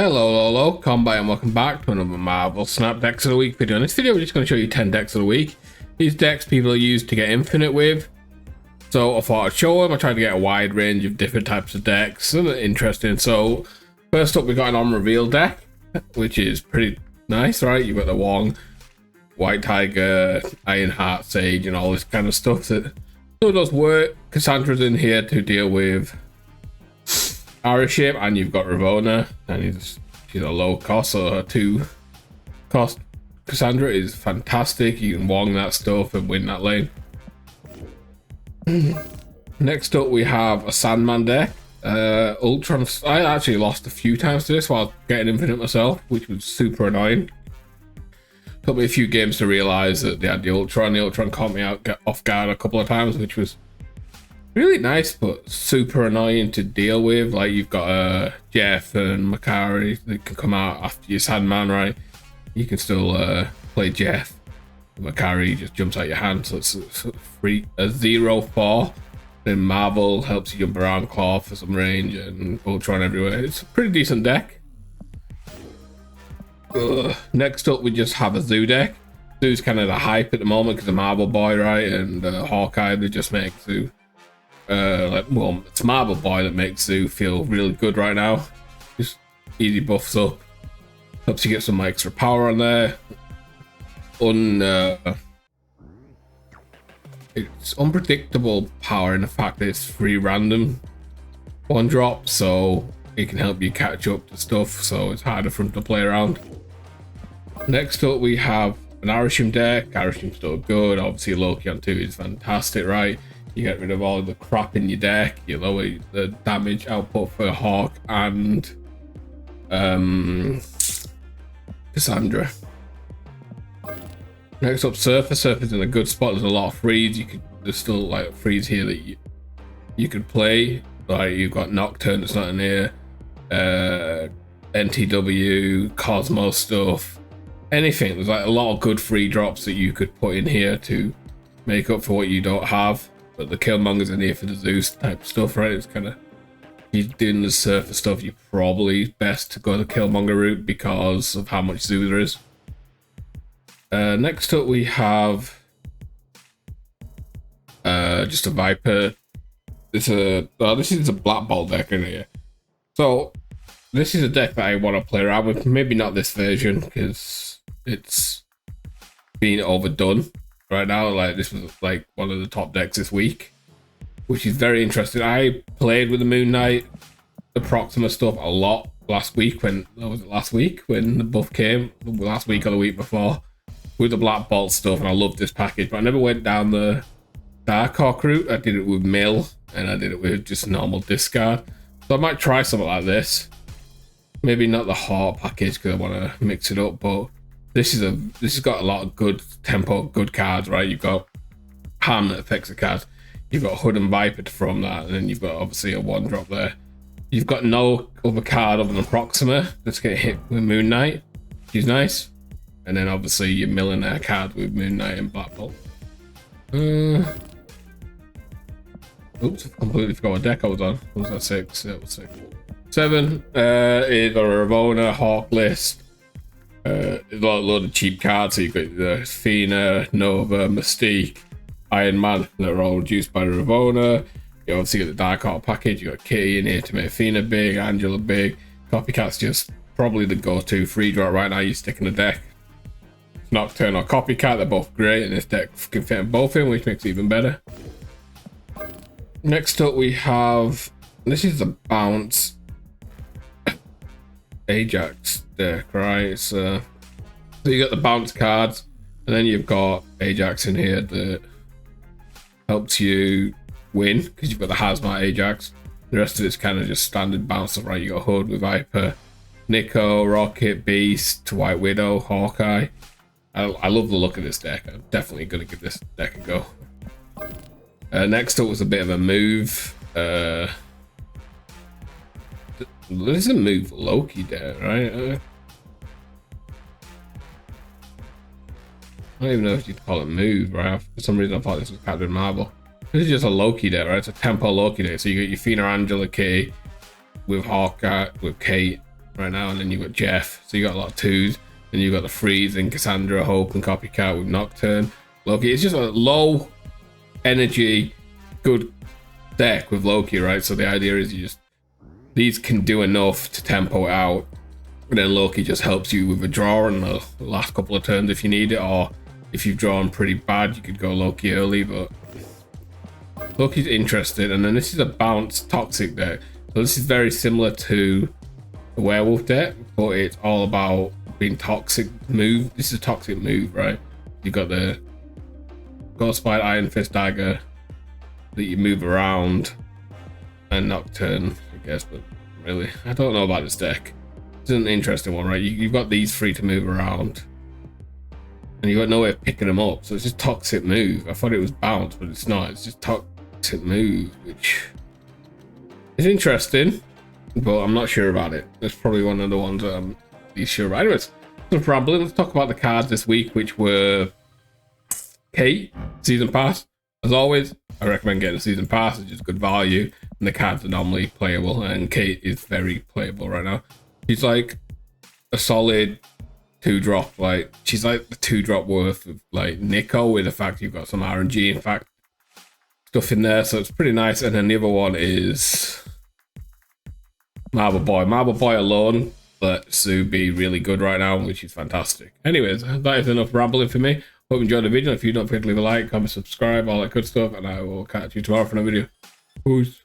Hello, Combat, and welcome back to another Marvel Snap Decks of the Week video. In this video, we're just going to show you 10 decks of the week. These decks people use to get infinite with. So I thought I'd show them. I tried to get a wide range of different types of decks. Some are interesting. So first up, we got an on reveal deck, which is pretty nice, right? You've got the Wong, White Tiger, Ironheart, Sage, and all this kind of stuff that still does work. Cassandra's in here to deal with Araship, and you've got Ravonna, and she's a low cost, so her 2 cost Cassandra is fantastic. You can Wong that stuff and win that lane. Next up, we have a Sandman deck. Ultron. I actually lost a few times to this while getting infinite myself, which was super annoying. Took me a few games to realize that they had the Ultron. The Ultron caught me off guard a couple of times, which was really nice, but super annoying to deal with. Like, you've got Jeff and Makari that can come out after your Sandman, right? You can still play Jeff. Makari just jumps out your hand, so it's free. A 0/4. Then Marvel helps you jump around, Claw for some range, and Ultron everywhere. It's a pretty decent deck. Next up, we just have a Zoo deck. Zoo's kind of the hype at the moment because of Marvel Boy, right? And Hawkeye, they just make Zoo. It's Marble Boy that makes Zoo feel really good right now. Just easy buffs up, helps you get some extra power on there. It's unpredictable power in the fact that it's free random 1-drop, so it can help you catch up to stuff, so it's harder for them to play around. Next up, we have an Arashim deck. Arashim's still good. Obviously, Loki on 2 is fantastic, right? You get rid of all the crap in your deck. You lower the damage output for Hawk and Cassandra. Next up, Surfer. Surfer's in a good spot. There's a lot of frees. There's still like frees here that you could play. Like, you've got Nocturne that's not in here, NTW, Cosmos stuff, anything. There's like a lot of good free drops that you could put in here to make up for what you don't have. But the Killmonger's in here for the Zeus type stuff, right? It's kind of, you're doing the Surfer stuff, you're probably best to go the Killmonger route because of how much Zeus there is. Next up, we have just a Viper. This is a Black Bolt deck in here. So this is a deck that I want to play around with. Maybe not this version because it's been overdone right now. Like, this was like one of the top decks this week, which is very interesting. I played with the Moon Knight, the Proxima stuff a lot last week when the buff came, last week or the week before, with the Black Bolt stuff, and I loved this package. But I never went down the Darkhawk route. I did it with Mill, and I did it with just normal discard. So I might try something like this. Maybe not the Hawk package because I want to mix it up, but this has got a lot of good tempo, good cards, right? You've got Ham that affects the card. You've got Hood and Viper from that, and then you've got obviously a 1-drop there. You've got no other card other than Proxima that's getting hit with Moon Knight, which is nice. And then obviously your Millionaire card with Moon Knight and Black Bolt. Oops, I completely forgot what deck I was on. What was that, 6? Yeah, it was 6. 7 is a Ravonna Hawk list. A load of cheap cards. So you've got the Athena, Nova, Mystique, Iron Man that are all reduced by Ravonna. You obviously get the Darkhawk package. You got Kitty in here to make Athena big, Angela big. Copycat's just probably the go-to free draw right now. You stick in the deck. Nocturne or Copycat, they're both great, and this deck can fit them both in, which makes it even better. Next up, we have, this is the Bounce Ajax deck, right? So you got the Bounce cards, and then you've got Ajax in here that helps you win because you've got the Hazmat Ajax. The rest of it's kind of just standard bounce, right? You got Hood with Viper, Nico, Rocket, Beast, White Widow, Hawkeye. I love the look of this deck. I'm definitely going to give this deck a go. Next up was a bit of a move. This is a move Loki deck, right? I don't even know if you'd call it move, right? For some reason I thought this was Captain Marvel. This is just a Loki deck, right? It's a tempo Loki deck. So you get your Athena, Angela, Kitty with Hawkeye, with Kate, right now, and then you've got Jeff, so you got a lot of 2s, and you've got the Freeze and Cassandra, Hope, and Copycat with Nocturne. Loki, it's just a low energy, good deck with Loki, right? So the idea is these can do enough to tempo it out, and then Loki just helps you with a draw in the last couple of turns if you need it, or if you've drawn pretty bad, you could go Loki early, but Loki's interested. And then this is a bounce toxic deck. So this is very similar to the werewolf deck, but it's all about being toxic move. This is a toxic move, right? You've got the Ghostbite, Iron Fist, Dagger that you move around, and Nocturne, I guess, but really, I don't know about this deck. It's an interesting one, right? You've got these 3 to move around, and you've got no way of picking them up, so it's just toxic move. I thought it was bounce, but it's not. It's just toxic move, which is interesting, but I'm not sure about it. It's probably one of the ones that I'm least sure about. Anyways, enough rambling. Let's talk about the cards this week, which were Kate Season Pass. As always, I recommend getting a Season Pass. It's just good value, and the cards are normally playable, and Kate is very playable right now. She's like a solid 2-drop, like she's like the 2-drop worth of like Nico, with the fact you've got some RNG in fact stuff in there, so it's pretty nice. And then the other one is Marble Boy. Marble Boy alone let Sue be really good right now, which is fantastic. Anyways, that is enough rambling for me. Hope you enjoyed the video. If you don't forget to leave a like, comment, subscribe, all that good stuff, and I will catch you tomorrow for another video. Peace.